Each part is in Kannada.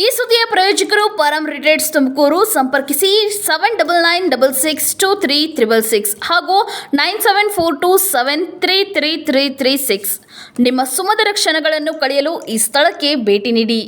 ಈ ಸುದ್ದಿಯ ಪ್ರಾಯೋಜಕರು ಪರಂ ರಿಟೇಲ್ಸ್ ತುಮಕೂರು. ಸಂಪರ್ಕಿಸಿ 7999662366 ಹಾಗೂ 9742733336. ನಿಮ್ಮ ಸುಮಧುರ ಕ್ಷಣಗಳನ್ನು ಕಳೆಯಲು ಈ ಸ್ಥಳಕ್ಕೆ ಭೇಟಿ ನೀಡಿ.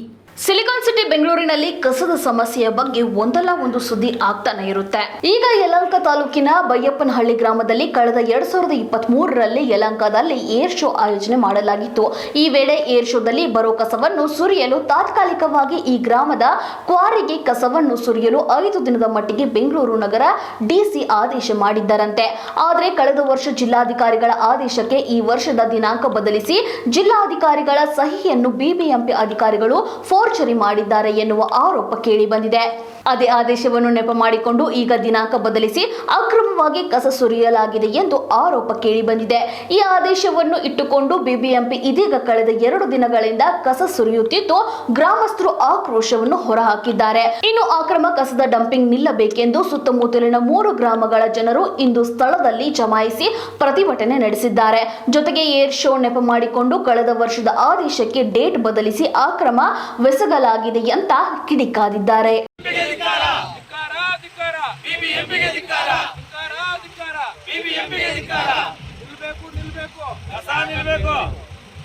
ಸಿಲಿಕಾನ್ ಸಿಟಿ ಬೆಂಗಳೂರಿನಲ್ಲಿ ಕಸದ ಸಮಸ್ಯೆಯ ಬಗ್ಗೆ ಒಂದಲ್ಲ ಒಂದು ಸುದ್ದಿ ಆಗ್ತಾನೆ ಇರುತ್ತೆ. ಈಗ ಯಲಹಂಕ ತಾಲೂಕಿನ ಬೈಯಪ್ಪನಹಳ್ಳಿ ಗ್ರಾಮದಲ್ಲಿ ಕಳೆದ 2023ರಲ್ಲಿ ಯಲಹಂಕದಲ್ಲಿ ಏರ್ ಶೋ ಆಯೋಜನೆ ಮಾಡಲಾಗಿತ್ತು. ಈ ವೇಳೆ ಏರ್ ಶೋದಲ್ಲಿ ಬರೋ ಕಸವನ್ನು ಸುರಿಯಲು ತಾತ್ಕಾಲಿಕವಾಗಿ ಈ ಗ್ರಾಮದ ಕ್ವಾರಿಗೆ ಕಸವನ್ನು ಸುರಿಯಲು 5 ದಿನದ ಮಟ್ಟಿಗೆ ಬೆಂಗಳೂರು ನಗರ ಡಿಸಿ ಆದೇಶ ಮಾಡಿದ್ದರಂತೆ. ಆದರೆ ಕಳೆದ ವರ್ಷ ಜಿಲ್ಲಾಧಿಕಾರಿಗಳ ಆದೇಶಕ್ಕೆ ಈ ವರ್ಷದ ದಿನಾಂಕ ಬದಲಿಸಿ ಜಿಲ್ಲಾಧಿಕಾರಿಗಳ ಸಹಿಯನ್ನು ಬಿಬಿಎಂಪಿ ಅಧಿಕಾರಿಗಳು ಫೋರ್ಜರಿ ಮಾಡಿದ್ದಾರೆ ಎನ್ನುವ ಆರೋಪ ಕೇಳಿ ಬಂದಿದೆ. ಅದೇ ಆದೇಶವನ್ನು ನೆಪ ಮಾಡಿಕೊಂಡು ಈಗ ದಿನಾಂಕ ಬದಲಿಸಿ ಅಕ್ರಮವಾಗಿ ಕಸ ಸುರಿಯಲಾಗಿದೆ ಎಂದು ಆರೋಪ ಕೇಳಿ ಬಂದಿದೆ. ಈ ಆದೇಶವನ್ನು ಇಟ್ಟುಕೊಂಡು ಬಿಬಿಎಂಪಿ ಇದೀಗ ಕಳೆದ 2 ದಿನಗಳಿಂದ ಕಸ ಸುರಿಯುತ್ತಿದ್ದು ಗ್ರಾಮಸ್ಥರು ಆಕ್ರೋಶವನ್ನು ಹೊರಹಾಕಿದ್ದಾರೆ. ಇನ್ನು ಅಕ್ರಮ ಕಸದ ಡಂಪಿಂಗ್ ನಿಲ್ಲಬೇಕೆಂದು ಸುತ್ತಮುತ್ತಲಿನ 3 ಗ್ರಾಮಗಳ ಜನರು ಇಂದು ಸ್ಥಳದಲ್ಲಿ ಜಮಾಯಿಸಿ ಪ್ರತಿಭಟನೆ ನಡೆಸಿದ್ದಾರೆ. ಜೊತೆಗೆ ಏರ್ ಶೋ ನೆಪ ಮಾಡಿಕೊಂಡು ಕಳೆದ ವರ್ಷದ ಆದೇಶಕ್ಕೆ ಡೇಟ್ ಬದಲಿಸಿ ಅಕ್ರಮ ಬೆಸಗಲಾಗಿದೆ ಅಂತ ಕಿಡಿಕಾದಿದ್ದಾರೆ.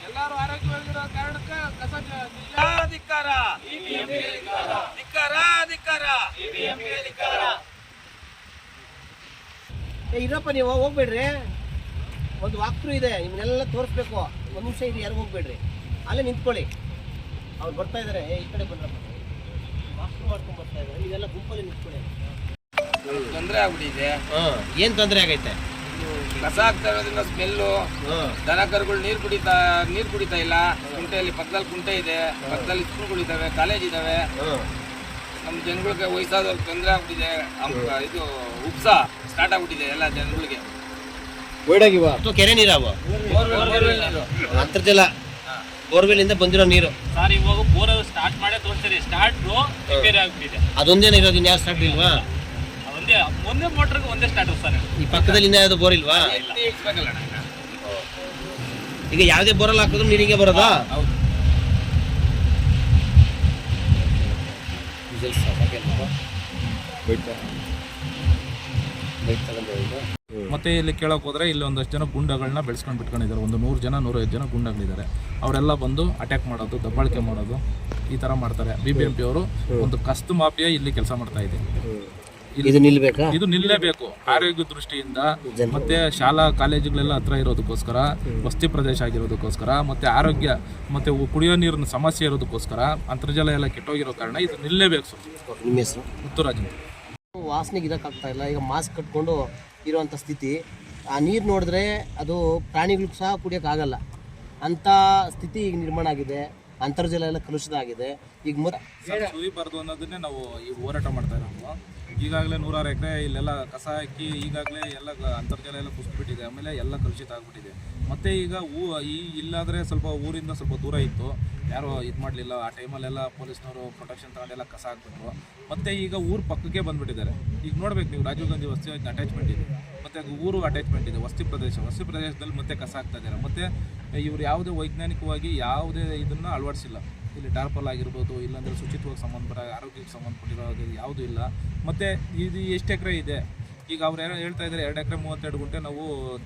ಎಲ್ಲರೂ ಆರೋಗ್ಯವಾಗಿರೋ ಕಾರಣಕ್ಕೆ ಕಸ ಇರಪ್ಪ, ನೀವು ಹೋಗ್ಬೇಡ್ರಿ. ಒಂದು ವಾಕ್ಟ್ರು ಇದೆ, ನಿಮ್ಮನ್ನೆಲ್ಲ ತೋರಿಸ್ಬೇಕು. ಒಂದು ನಿಮಿಷ ಇದು, ಯಾರು ಹೋಗ್ಬೇಡ್ರಿ, ಅಲ್ಲೇ ನಿಂತ್ಕೊಳ್ಳಿ. ಅವ್ರು ಬರ್ತಾ ಇದಾರೆ, ಈ ಕಡೆ ಬಂದ್ರಪ್ಪ. ವಾಕ್ಟ್ರು ಮಾಡ್ಕೊಂಡು ಬರ್ತಾ ಇದಾರೆ, ನೀವೆಲ್ಲ ಗುಂಪಲ್ಲಿ ನಿಂತ್ಕೊಳ್ಳಿ. ತೊಂದರೆ ಆಗ್ಬಿಟ್ಟಿದೆ. ಏನ್ ತೊಂದರೆ ಆಗೈತೆ? ಕಸ ಆಗ್ತಾ ಇರೋದ್ರಿಂದ ಸ್ಮೆಲ್ಲು, ದನ ಕರುಗಳು ನೀರು ಕುಡಿತಾ ಇಲ್ಲ. ಕುಂಟೆಯಲ್ಲಿ ಪಕ್ಕದಲ್ಲಿ ಕುಂಟೆ ಇದೆ, ಪಕ್ಕದಲ್ಲಿ ಸ್ಕೂಲ್ಗಳು ಇದಾವೆ, ಕಾಲೇಜ್ ಇದಾವೆ. ನಮ್ಮ ಜನಗಳಿಗೆ ವಯಸ್ಸಾದವ್ರಿಗೆ ತೊಂದರೆ ಆಗ್ಬಿಟ್ಟಿದೆ. ಇದು ಉಪ್ಸ ಸ್ಟಾರ್ಟ್ ಆಗ್ಬಿಟ್ಟಿದೆ ಎಲ್ಲ ಜನಗಳಿಗೆ. ಕೆರೆ ನೀರಾವ ಅಂತರ್ಜಲ ಬೋರ್ವೆಲ್ ಇಂದ ಬಂದಿರೋ ನೀರು ಸರ್. ಇವಾಗ ಬೋರ್ ಸ್ಟಾರ್ಟ್ ಮಾಡೇ ತೋರಿಸ್ತೀರಿ, ಸ್ಟಾರ್ಟ್ ರಿಪೇರಿ ಆಗ್ಬಿಟ್ಟಿದೆ. ಅದೊಂದೇನ ಇರೋದು, ಇನ್ಯಾವ ಸ್ಟಾರ್ಟ್ ಇಲ್ವಾ? ಒಂದೇ ಮೋಟರ್ಗೆ ಒಂದೇ ಸ್ಟಾರ್ಟ್ ಸರ್. ಈ ಪಕ್ಕದಲ್ಲಿ ಇನ್ನ ಯಾವ್ದು ಬೋರ್ ಇಲ್ವಾ? ಈಗ ಯಾವ್ದೇ ಬೋರಲ್ಲಿ ಹಾಕಿದ್ರು ನೀರಿಗೆ ಬರೋದಾ? ಮತ್ತೆ ಇಲ್ಲಿ ಕೇಳೋಕೆ ಹೋದ್ರೆ ಇಲ್ಲಿ ಒಂದಷ್ಟು ಜನ ಗುಂಡಗಳನ್ನ ಬೆಳೆಸ್ಕೊಂಡು ಬಿಟ್ಕೊಂಡಿದ್ದಾರೆ. ಒಂದು 100 ಜನ 105 ಜನ ಗುಂಡಗಳಿದ್ದಾರೆ. ಅವರೆಲ್ಲ ಬಂದು ಅಟ್ಯಾಕ್ ಮಾಡೋದು, ದಬ್ಬಾಳಿಕೆ ಮಾಡೋದು, ಈ ತರ ಮಾಡ್ತಾರೆ. ಬಿಬಿಎಂಪಿ ಅವರು ಒಂದು ಕಸ್ತು ಮಾಫಿಯಾ ಇಲ್ಲಿ ಕೆಲಸ ಮಾಡ್ತಾ ಇದೆ. ಇದು ನಿಲ್ಬೇಕಾ? ಇದು ನಿಲ್ಲೇಬೇಕು. ಆರೋಗ್ಯ ದೃಷ್ಟಿಯಿಂದ, ಮತ್ತೆ ಶಾಲಾ ಕಾಲೇಜುಗಳೆಲ್ಲ ಹತ್ರ ಇರೋದಕ್ಕೋಸ್ಕರ, ವಸತಿ ಪ್ರದೇಶ ಆಗಿರೋದಕ್ಕೋಸ್ಕರ, ಮತ್ತೆ ಆರೋಗ್ಯ ಮತ್ತೆ ಕುಡಿಯೋ ನೀರಿನ ಸಮಸ್ಯೆ ಇರೋದಕ್ಕೋಸ್ಕರ, ಅಂತರ್ಜಲ ಎಲ್ಲ ಕೆಟ್ಟೋಗಿರೋ ಕಾರಣ ಇದು ನಿಲ್ಲೇಬೇಕು ಸರ್. ನಿಮ್ಮ ಹೆಸರು? ಮುತ್ತುರಾಜ್. ವಾಸನೆಗೆ ಇದಕ್ಕಾಗ್ತಾ ಇಲ್ಲ. ಈಗ ಮಾಸ್ಕ್ ಕಟ್ಕೊಂಡು ಇರುವಂಥ ಸ್ಥಿತಿ. ಆ ನೀರು ನೋಡಿದ್ರೆ ಅದು ಪ್ರಾಣಿಗಳಿಗೂ ಸಹ ಕುಡಿಯೋಕ್ಕಾಗಲ್ಲ ಅಂಥ ಸ್ಥಿತಿ ಈಗ ನಿರ್ಮಾಣ ಆಗಿದೆ. ಅಂತರ್ಜಲ ಎಲ್ಲ ಕಲುಷಿತ ಆಗಿದೆ. ಈಗ ಸುರಿಬಾರ್ದು ಅನ್ನೋದನ್ನೇ ನಾವು ಈಗ ಹೋರಾಟ ಮಾಡ್ತಾ ಇರೋದು. ಈಗಾಗಲೇ 100 ಎಕರೆ ಇಲ್ಲೆಲ್ಲ ಕಸ ಹಾಕಿ ಈಗಾಗಲೇ ಎಲ್ಲ ಅಂತರ್ಜಲ ಎಲ್ಲ ಕುಸಿದ್ಬಿಟ್ಟಿದೆ. ಆಮೇಲೆ ಎಲ್ಲ ಕಲುಷಿತ ಆಗ್ಬಿಟ್ಟಿದೆ. ಮತ್ತು ಈಗ ಇಲ್ಲಾದರೆ ಸ್ವಲ್ಪ ಊರಿಂದ ಸ್ವಲ್ಪ ದೂರ ಇತ್ತು, ಯಾರು ಇದು ಮಾಡಲಿಲ್ಲ. ಆ ಟೈಮಲ್ಲೆಲ್ಲ ಪೊಲೀಸ್ನವರು ಪ್ರೊಟೆಕ್ಷನ್ ತಗೊಂಡೆಲ್ಲ ಕಸ ಹಾಕ್ಬಿಟ್ರು. ಮತ್ತು ಈಗ ಊರು ಪಕ್ಕಕ್ಕೆ ಬಂದುಬಿಟ್ಟಿದ್ದಾರೆ. ಈಗ ನೋಡ್ಬೇಕು ನೀವು, ರಾಜೀವ್ ಗಾಂಧಿ ವಸತಿ ಅಟ್ಯಾಚ್ಮೆಂಟ್ ಇದೆ, ಮತ್ತು ಊರು ಅಟ್ಯಾಚ್ಮೆಂಟ್ ಇದೆ, ವಸತಿ ಪ್ರದೇಶದಲ್ಲಿ ಮತ್ತೆ ಕಸ ಹಾಕ್ತಾ ಇದ್ದಾರೆ. ಮತ್ತು ಇವರು ಯಾವುದೇ ವೈಜ್ಞಾನಿಕವಾಗಿ ಯಾವುದೇ ಇದನ್ನು ಅಳವಡಿಸಿಲ್ಲ. ಇಲ್ಲಿ ಟಾರ್ಪಲ್ ಆಗಿರ್ಬೋದು, ಇಲ್ಲಾಂದರೆ ಶುಚಿತ್ವಕ್ಕೆ ಸಂಬಂಧಪಟ್ಟ, ಆರೋಗ್ಯಕ್ಕೆ ಸಂಬಂಧಪಟ್ಟಿರೋದು ಯಾವುದೂ ಇಲ್ಲ. ಮತ್ತು ಇದು ಎಷ್ಟು ಎಕರೆ ಇದೆ, ಈಗ ಅವ್ರು ಹೇಳ್ತಾ ಇದ್ದಾರೆ 2 ಎಕರೆ 32 ಗುಂಟೆ ನಾವು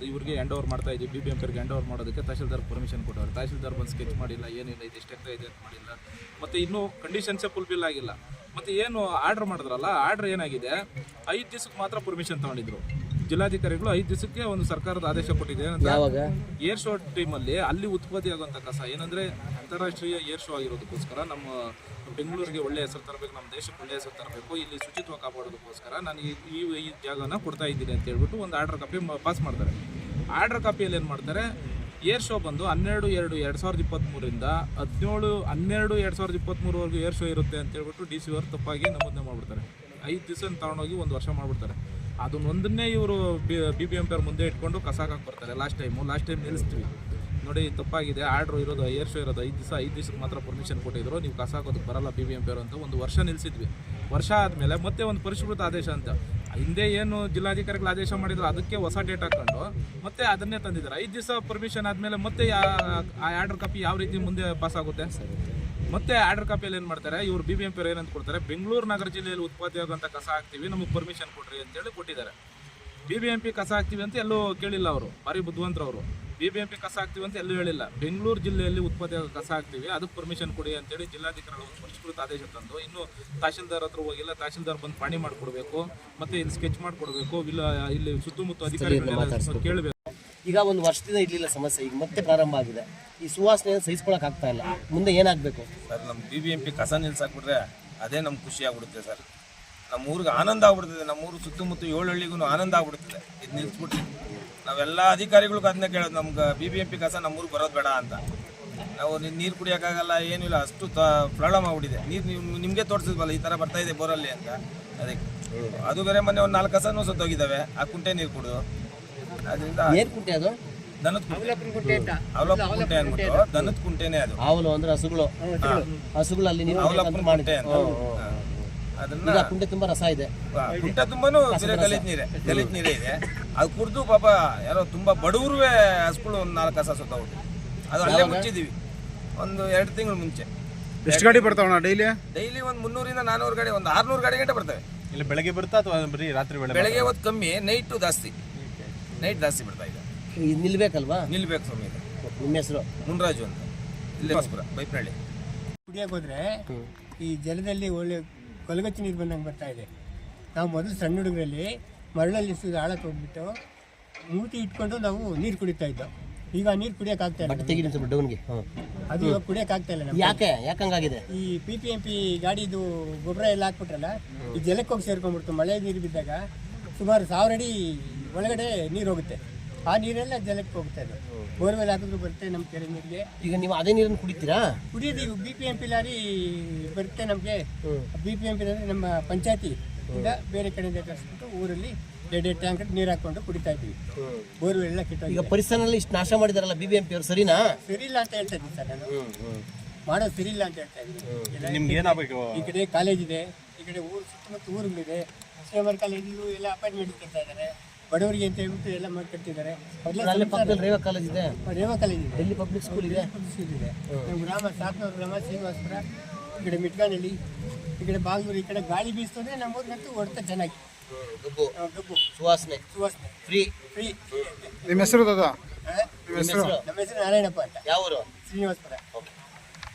ಇವ್ರಿಗೆ ಹ್ಯಾಂಡ್ ಓವರ್ ಮಾಡ್ತಾ ಇದ್ದೀವಿ. ಬಿಬಿಎಂಪಿಗೆ ಹ್ಯಾಂಡ್ ಓವರ್ ಮಾಡೋದಕ್ಕೆ ತಹಶೀಲ್ದಾರ್ ಪರ್ಮಿಷನ್ ಕೊಟ್ಟವ್ರು. ತಹಶೀಲ್ದಾರ್ ಬಂದು ಸ್ಕೆಚ್ ಮಾಡಿಲ್ಲ, ಏನಿಲ್ಲ, ಇದು ಎಷ್ಟು ಎಕರೆ ಇದೆ ಅಂತ ಮಾಡಿಲ್ಲ. ಮತ್ತು ಇನ್ನೂ ಕಂಡೀಷನ್ಸೇ ಫುಲ್ಫಿಲ್ ಆಗಿಲ್ಲ. ಮತ್ತು ಏನು ಆರ್ಡ್ರ್ ಮಾಡಿದ್ರಲ್ಲ, ಆರ್ಡ್ರ್ ಏನಾಗಿದೆ, 5 ದಿವಸಕ್ಕೆ ಮಾತ್ರ ಪರ್ಮಿಷನ್ ತೊಗೊಂಡಿದ್ರು ಜಿಲ್ಲಾಧಿಕಾರಿಗಳು. 5 ದಿವಸಕ್ಕೆ ಒಂದು ಸರ್ಕಾರದ ಆದೇಶ ಕೊಟ್ಟಿದೆ. ಏರ್ ಶೋ ಟೈಮಲ್ಲಿ ಅಲ್ಲಿ ಉತ್ಪತ್ತಿ ಆಗುವಂಥ ಕಸ ಏನಂದರೆ ಅಂತಾರಾಷ್ಟ್ರೀಯ ಏರ್ ಶೋ ಆಗಿರೋದಕ್ಕೋಸ್ಕರ ನಮ್ಮ ಬೆಂಗಳೂರಿಗೆ ಒಳ್ಳೆ ಹೆಸರು ತರಬೇಕು, ನಮ್ಮ ದೇಶಕ್ಕೆ ಒಳ್ಳೆ ಹೆಸರು ತರಬೇಕು, ಇಲ್ಲಿ ಶುಚಿತ್ವ ಕಾಪಾಡೋದಕ್ಕೋಸ್ಕರ ನಾನು ಈ ಜಾಗನ ಕೊಡ್ತಾ ಇದ್ದೀನಿ ಅಂತ ಹೇಳ್ಬಿಟ್ಟು ಒಂದು ಆರ್ಡರ್ ಕಾಪಿ ಪಾಸ್ ಮಾಡ್ತಾರೆ. ಆರ್ಡರ್ ಕಾಪಿಯಲ್ಲಿ ಏನು ಮಾಡ್ತಾರೆ, ಏರ್ ಶೋ ಬಂದು 12/2/2023ರಿಂದ 17/12/2023ವರೆಗೂ ಏರ್ ಶೋ ಇರುತ್ತೆ ಅಂತ ಹೇಳ್ಬಿಟ್ಟು DC ಅವರು ತಪ್ಪಾಗಿ ನಮೂದನೆ ಮಾಡಿಬಿಡ್ತಾರೆ. 5 ದಿವಸ ತಗೊಂಡೋಗಿ 1 ವರ್ಷ ಮಾಡಿಬಿಡ್ತಾರೆ. ಅದನ್ನೊಂದನ್ನೇ ಇವರು BBMP ಅವ್ರ ಮುಂದೆ ಇಟ್ಕೊಂಡು ಕಸ ಹಾಕಕ್ಕೆ ಬರ್ತಾರೆ. ಲಾಸ್ಟ್ ಟೈಮ್ ನಿಲ್ಲಿಸ್ತೀವಿ ನೋಡಿ, ತಪ್ಪಾಗಿದೆ. ಆರ್ಡ್ರು ಇರೋದು ಏರ್ ಶೋ ಇರೋದು 5 ದಿವಸಕ್ಕೆ ಮಾತ್ರ ಪರ್ಮಿಷನ್ ಕೊಟ್ಟಿದ್ರು, ನೀವು ಕಸ ಹಾಕೋದಕ್ಕೆ ಬರಲ್ಲ BBMP ಅವರು ಅಂತ 1 ವರ್ಷ ನಿಲ್ಲಿಸಿದ್ವಿ. ವರ್ಷ ಆದಮೇಲೆ ಮತ್ತೆ ಒಂದು ಪರಿಷ್ಕೃತ ಆದೇಶ ಅಂತ ಹಿಂದೆ ಏನು ಜಿಲ್ಲಾಧಿಕಾರಿಗಳು ಆದೇಶ ಮಾಡಿದ್ರು ಅದಕ್ಕೆ ಹೊಸ ಡೇಟ್ ಹಾಕೊಂಡು ಮತ್ತೆ ಅದನ್ನೇ ತಂದಿದ್ದಾರೆ. 5 ದಿವಸ ಪರ್ಮಿಷನ್ ಆದಮೇಲೆ ಮತ್ತೆ ಆ ಆರ್ಡರ್ ಕಾಪಿ ಯಾವ ರೀತಿ ಮುಂದೆ ಪಾಸ್ ಆಗುತ್ತೆ? ಮತ್ತೆ ಆರ್ಡರ್ ಕಾಪಿಯಲ್ಲಿ ಏನು ಮಾಡ್ತಾರೆ ಇವರು BBMP ಅವ್ರು ಏನಂತ ಕೊಡ್ತಾರೆ, ಬೆಂಗಳೂರು ನಗರ ಜಿಲ್ಲೆಯಲ್ಲಿ ಉತ್ಪತ್ತಿ ಆಗುವಂಥ ಕಸ ಹಾಕ್ತೀವಿ, ನಮಗೆ ಪರ್ಮಿಷನ್ ಕೊಡ್ರಿ ಅಂತೇಳಿ ಕೊಟ್ಟಿದ್ದಾರೆ. BBMP ಕಸ ಹಾಕ್ತೀವಿ ಅಂತ ಎಲ್ಲೂ ಕೇಳಿಲ್ಲ ಅವರು, ಭಾರಿ ಬುದ್ಧಿವಂತರವರು. BBMP ಕಸ ಹಾಕ್ತೀವಿ ಅಂತ ಎಲ್ಲೂ ಹೇಳಿಲ್ಲ, ಬೆಂಗಳೂರು ಜಿಲ್ಲೆಯಲ್ಲಿ ಉತ್ಪತ್ತಿ ಆಗೋ ಕಸ ಹಾಕ್ತೀವಿ, ಅದಕ್ಕೆ ಪರ್ಮಿಷನ್ ಕೊಡಿ ಅಂತೇಳಿ ಜಿಲ್ಲಾಧಿಕಾರಿಗಳು ಪರಿಷ್ಕೃತ ಆದೇಶ ತಂದು, ಇನ್ನು ತಹಶೀಲ್ದಾರ್ ಹತ್ರ ಹೋಗಿಲ್ಲ, ತಹಶೀಲ್ದಾರ್ ಬಂದು ಪಾಣಿ ಮಾಡಿಕೊಡ್ಬೇಕು, ಮತ್ತೆ ಇಲ್ಲಿ ಸ್ಕೆಚ್ ಮಾಡಿಕೊಡ್ಬೇಕು, ಇಲ್ಲಿ ಸುತ್ತಮುತ್ತ ಅಧಿಕಾರಿಗಳು ಕೇಳಬೇಕು. ಈಗ ಒಂದು ವರ್ಷದಿಂದ ಇರಲಿಲ್ಲ ಸಮಸ್ಯೆ, ಈಗ ಮತ್ತೆ ಪ್ರಾರಂಭ ಆಗಿದೆ. ಈ ಸುವಾಸನೆ ಸಹಿಸ್ಕೊಳಕ್ ಆಗ್ತಾ ಇಲ್ಲ, ಮುಂದೆ ಏನಾಗಬೇಕು ಸರ್? ನಮ್ಮ BBMP ಕಸ ನಿಲ್ಸಾಕ್ಬಿಟ್ರೆ ಅದೇ ನಮ್ಗೆ ಖುಷಿ ಆಗ್ಬಿಡುತ್ತೆ ಸರ್. ನಮ್ಮ ಊರಿಗೆ ಆನಂದ ಆಗ್ಬಿಡ್ತದೆ, ನಮ್ಮ ಊರು ಸುತ್ತಮುತ್ತ 7 ಹಳ್ಳಿಗೂ ಆನಂದ ಆಗ್ಬಿಡ್ತದೆ ಇದು ನಿಲ್ಸ್ಬಿಟ್ರೆ. ನಾವೆಲ್ಲ ಅಧಿಕಾರಿಗಳಿಗೂ ಅದನ್ನೇ ಕೇಳೋದು, ನಮ್ಗೆ BBMP ಕಸ ನಮ್ಮೂರಿಗೆ ಬರೋದು ಬೇಡ ಅಂತ. ನಾವು ನೀರು ಕುಡಿಯೋಕ್ಕಾಗಲ್ಲ, ಏನಿಲ್ಲ, ಅಷ್ಟು ಪ್ರಾಬ್ಲಮ್ ಆಗ್ಬಿಟ್ಟಿದೆ. ನೀರು ನಿಮಗೆ ತೋರಿಸಿದ್ವಲ್ಲ ಈ ಥರ ಬರ್ತಾ ಇದೆ ಬೋರಲ್ಲಿ ಅಂತ, ಅದಕ್ಕೆ ಅದು ಬೇರೆ ಮೊನ್ನೆ ಒಂದು 4 ಕಸನೂ ಸತ್ತೋಗಿದ್ದಾವೆ ಆ ಕುಂಟೆ ನೀರು ಕುಡಿದು. ಅದರಿಂದ ಏನ್ ಕುಂಟೆ ಅದು? ದನದ ಕುಂಟೆ, ಅವಲಪ್ಪ ಕುಂಟೆ ಅಂದ್ಬಿಟ್ಟು ದನದ ಕುಂಟೆನೇ ಅದು. ಆವಲು ಅಂದ್ರೆ ಹಸುಗಳು ಅಲ್ಲಿ ನೀವು ಅವಲಪ್ಪನ ಕುಂಟೆ ಅಂತ. ಅದನ್ನ ಈಗ ಕುಂಟೆ ತುಂಬಾ ರಸ ಇದೆ, ಕುಂಟೆ ತುಂಬಾನು ಬೇರೆ ಗಲೀಜ್ ನೀರೇ ಇದೆ. ಅದು ಕುಡಿದು ಪಾಪ ಯಾರೋ ತುಂಬಾ ಬಡವರುವೆ ಹಸ್ಗಳು ಒಂದು 4 ಕಸ ಸತ್ತೋಗ್ಬಿಟ್ಟು ಅದು ಅಲ್ಲೇ ಮುಚ್ಚಿದೀವಿ ಒಂದು 2 ತಿಂಗಳು ಮುಂಚೆ. ಎಷ್ಟು ಗಾಡಿ ಬರ್ತಾವಣ್ಣ ಡೈಲಿ? ಡೈಲಿ ಒಂದು 300 ರಿಂದ 400 ಗಾಡಿ, ಒಂದು 600 ಗಾಡಿ ಗಂಟೆ ಬರ್ತವೆ. ಇಲ್ಲಿ ಬೆಳಗ್ಗೆ ಬರ್ತಾ ಅಥವಾ ಬರೀ ರಾತ್ರಿ ವೇಳೆ? ಬೆಳಗ್ಗೆ ಹೊತ್ತು ಕಮ್ಮಿ, ನೈಟ್ ಜಾಸ್ತಿ ಬಿಡ್ತಾ ಇದೆ. ಇದು ನಿಲ್ಬೇಕಲ್ವಾ? ನಿಲ್ಬೇಕು ಸ್ವಾಮಿ. ನಿಮ್ಮ ಹೆಸರು? ಮುನ್ರಾಜು ಅಂತ, ಇಲ್ಲೇ ಹೊಸಪುರ ಬೈಪ್ನಹಳ್ಳಿ. ಕುಡಿಯೋಕೆ ಹೋದರೆ ಈ ಜಲದಲ್ಲಿ ಒಳ್ಳೆ ಕೊಲಗಚ್ಚಿ ನೀರು ಬಂದಂಗೆ ಬರ್ತಾ ಇದೆ. ನಾವು ಮೊದಲು ಸಣ್ಣ ಹುಡುಗರಲ್ಲಿ ಮರಳಲ್ಲಿ ಆಳಕ್ಕೆ ಹೋಗ್ಬಿಟ್ಟು ಮೂತಿ ಇಟ್ಕೊಂಡು ನಾವು ನೀರು ಕುಡಿತಾ ಇದ್ದೋ. ಈಗ ನೀರು ಕುಡಿಯೋಕ್ಕಾಗ್ತಾ ಇಲ್ಲ, ತೆಗಿರಿ ಡೌನ್ಗೆ. ಅದು ಇವಾಗ ಕುಡಿಯೋಕ್ಕಾಗ್ತಾ ಇಲ್ಲ ನಮ್ಗೆ. ಯಾಕಂಗಾಗಿದೆ? ಈ PPMP ಗಾಡಿದು ಗೊಬ್ಬರ ಎಲ್ಲ ಹಾಕ್ಬಿಟ್ರಲ್ಲ, ಈ ಜಲಕ್ಕೆ ಹೋಗಿ ಸೇರ್ಕೊಂಡ್ಬಿಡ್ತು. ಮಳೆ ನೀರು ಬಿದ್ದಾಗ ಸುಮಾರು 1000 ಅಡಿ ಒಳಗಡೆ ನೀರು ಹೋಗುತ್ತೆ, ಆ ನೀರೆಲ್ಲ ಜಲಕ್ಕೆ ಹೋಗ್ತಾ ಇದೆ. ಬೋರ್ವೆಲ್ ಹಾಕಿದ್ರು ಬರುತ್ತೆ ನಮ್ಮ ಕೆರೆ ನೀರಿಗೆ. ಈಗ ನೀವು ಅದೇ ನೀರನ್ನು ಕುಡಿತೀರಾ? ಕುಡಿಯೋದು ಈಗ BPMP ಲಾರಿ ಬರುತ್ತೆ ನಮಗೆ. BPMP ಅಂದರೆ ನಮ್ಮ ಪಂಚಾಯತಿ ಇಂದ ಬೇರೆ ಕಡೆಯಿಂದ ಕಳಿಸ್ಬಿಟ್ಟು ಊರಲ್ಲಿ 2 ಟ್ಯಾಂಕರ್ ನೀರು ಹಾಕೊಂಡು ಕುಡಿತಾ ಇದ್ದೀವಿ. ಬೋರ್ವೆಲ್ ಎಲ್ಲ ಈಗ ಕಿಟ್ಟೋಗಿದೆ. ಪರಿಸರನಲ್ಲಿ ಇಷ್ಟು ನಾಶ ಮಾಡಿದಾರಲ್ಲ BBMP ಅವರು, ಸರಿನಾ? ಸರಿ ಇಲ್ಲ ಅಂತ ಹೇಳ್ತಾ ಇದ್ದೀನಿ ಸರ್ ನಾನು. ಮಾಡೋದು ಸರಿ ಇಲ್ಲ ಅಂತ ಹೇಳ್ತಾ ಇದ್ದೀನಿ. ನಿಮ್ಗೆ ಏನಾಗಬೇಕು? ಈ ಕಡೆ ಕಾಲೇಜ್ ಇದೆ, ಈ ಕಡೆ ಊರು ಸುತ್ತಮುತ್ತ ಊರುಗಳಿದೆ. ಶ್ರೀಮರ್ ಕಾಲೇಜಲ್ಲೂ ಎಲ್ಲ ಅಪಾಯಿಂಟ್ಮೆಂಟ್ ಕೊಡ್ತಾ ಇದ್ದಾರೆ ಬಡವರಿಗೆ ಅಂತ ಹೇಳ್ಬಿಟ್ಟು ಎಲ್ಲ ಮಾಡ್ಕೊಡ್ತಿದ್ದಾರೆ. ಅಲ್ಲಿ ಪಕ್ಕದಲ್ಲಿ ರೇವಾ ಕಾಲೇಜ್ ಇದೆ, ರೇವಾ ಕಾಲೇಜ್ ಇದೆ, ಡೆಲ್ಲಿ ಪಬ್ಲಿಕ್ ಸ್ಕೂಲ್ ಇದೆ, ಇದೆ. ನಮ್ಮ ಗ್ರಾಮ 700 ಗ್ರಾಮ, ಶ್ರೀನಿವಾಸಪುರ, ಈ ಕಡೆ ಮಿಟ್ಗಾನಹಳ್ಳಿ, ಈ ಕಡೆ ಬಾಗಲೂರು, ಈ ಕಡೆ ಗಾಳಿ ಬೀಸ್ತಂದ್ರೆ ನಮ್ಮೂರಿಗಂತೂ ಹೊಡ್ತಾ ಚೆನ್ನಾಗಿ ಗಬ್ಬು ಸುವಾಸನೆ ಫ್ರೀ. ನಿಮ್ಮ ಹೆಸರು ದಾದಾ? ನಮ್ಮ ಹೆಸರು ನಾರಾಯಣಪ್ಪ ಅಂತ. ಯಾವ ಊರು? ಶ್ರೀನಿವಾಸಪುರ.